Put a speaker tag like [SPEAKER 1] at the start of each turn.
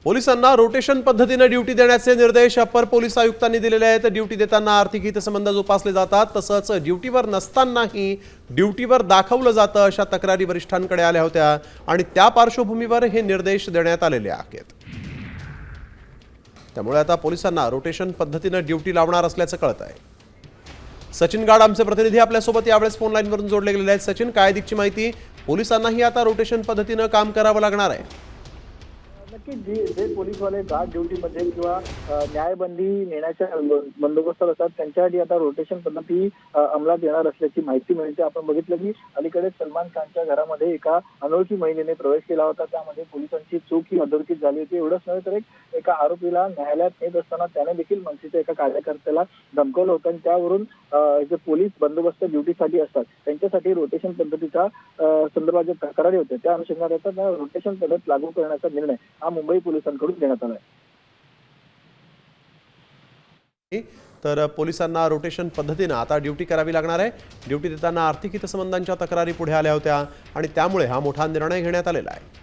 [SPEAKER 1] पोलिसांना रोटेशन पद्धतीने ड्युटी देण्याचे निर्देश अपर पोलीस आयुक्तांनी दिलेले आहेत। ड्युटी देताना आर्थिक हितसंबंध जोपासले जातात, तसंच ड्युटीवर नसतानाही ड्युटीवर दाखवलं जातं अशा तक्रारी वरिष्ठांकडे आल्या होत्या आणि त्या पार्श्वभूमीवर हे निर्देश देण्यात आलेले आहेत। त्यामुळे आता पोलिसांना रोटेशन पद्धतीने ड्युटी लावणार असल्याचं कळत आहे। सचिन गाड आमचे प्रतिनिधी आपल्यासोबत यावेळेस फोन लाईनवरून जोडले गेलेले आहेत। सचिन, काय अधिकची माहिती? पोलिसांनाही आता रोटेशन पद्धतीने काम करावं लागणार आहे।
[SPEAKER 2] नक्की जे पोलीसवाले गार्ड ड्युटीमध्ये किंवा न्यायबंदी नेण्याच्या बंदोबस्तात असतात त्यांच्यासाठी आता रोटेशन पद्धती अंमलात येणार असल्याची माहिती मिळते। आपण बघितलं की अलीकडे सलमान खानच्या घरामध्ये एका अनोळखी महिलेने प्रवेश केला होता, त्यामध्ये पोलिसांची चूक ही अधोरेखित झाली होती। एवढंच नव्हे तर एका आरोपीला न्यायालयात नेत असताना त्याने देखील मनसेच्या एका कार्यकर्त्याला धमकावलं होतं आणि त्यावरून जे पोलीस बंदोबस्त ड्युटीसाठी असतात त्यांच्यासाठी रोटेशन पद्धतीचा संदर्भात ज्या तक्रारी होत्या त्या अनुषंगाने आता रोटेशन पद्धत लागू करण्याचा निर्णय हा मुंबई पोलिसांकडून घेण्यात आला आहे।
[SPEAKER 1] तर पोलिसांना रोटेशन पद्धतीने आता ड्युटी करावी लागणार आहे। ड्युटी देताना आर्थिक हितसंबंधांच्या तक्रारी पुढे आल्या होत्या आणि त्यामुळे हा मोठा निर्णय घेण्यात आलेला आहे।